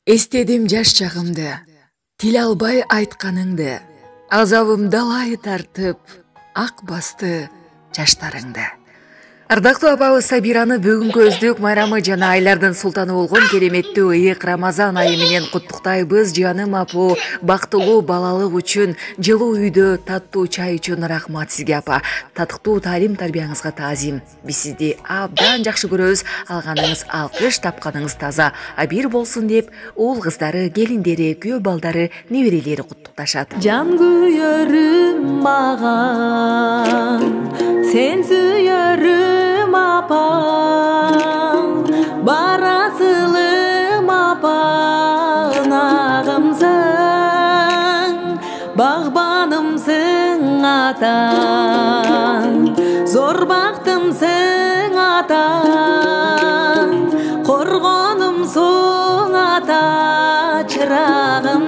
Эстедим жаш чагымды, тил албай айтканыңды, азабымды алай тартып, ак басты жаштарыңды. Ардактуу апабыз Сабираны бүгүнкү өздүк майрамы жана айлардын султаны болгон кереметтүү ыйык Рамазан айы менен куттуктайбыз. Жаным апа, бактылуу балалык үчүн, жылуу үйдө таттуу чай үчүн рахмат сизге апа. Татыктуу таалим тарбияңызга таазим. Биз сизди абдан жакшы көрөбүз. Алганыңыз алкыш, тапканыңыз таза. Абир болсун деп уул кыздары, келиндери, күйөө балдары, неберелери куттукташат. Жан күйөрүм маган, сен сүйөрүм апам, барасылым апам, агымсың, багбанымсың атаң, зор бактымсың атаң, коргонумсуң ата, чырагым